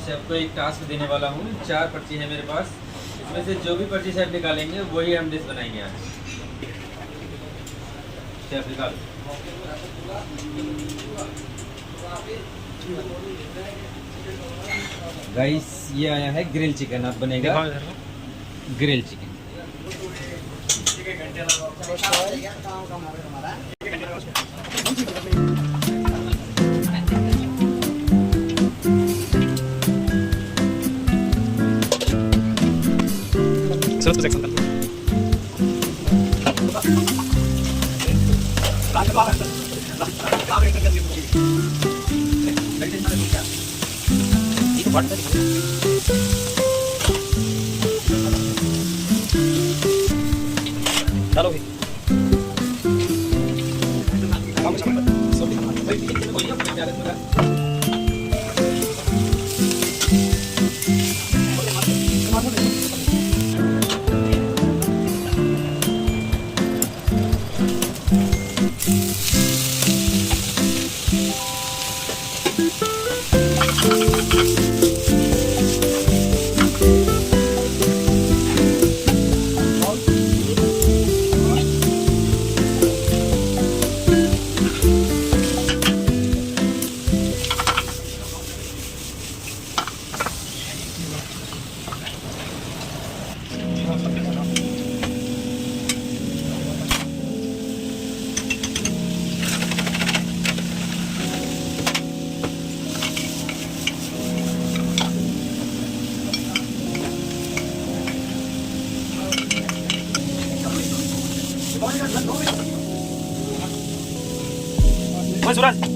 Chef को एक task देने वाला हूँ। 4 पर्ची है मेरे पास, इसमें से जो भी पर्ची शेफ निकालेंगे वही हम डिश बनाएंगे आज। शेफ निकाल। गाइस ये आया है ग्रिल चिकन, अब बनेगा ग्रिल चिकन। चलो सूरज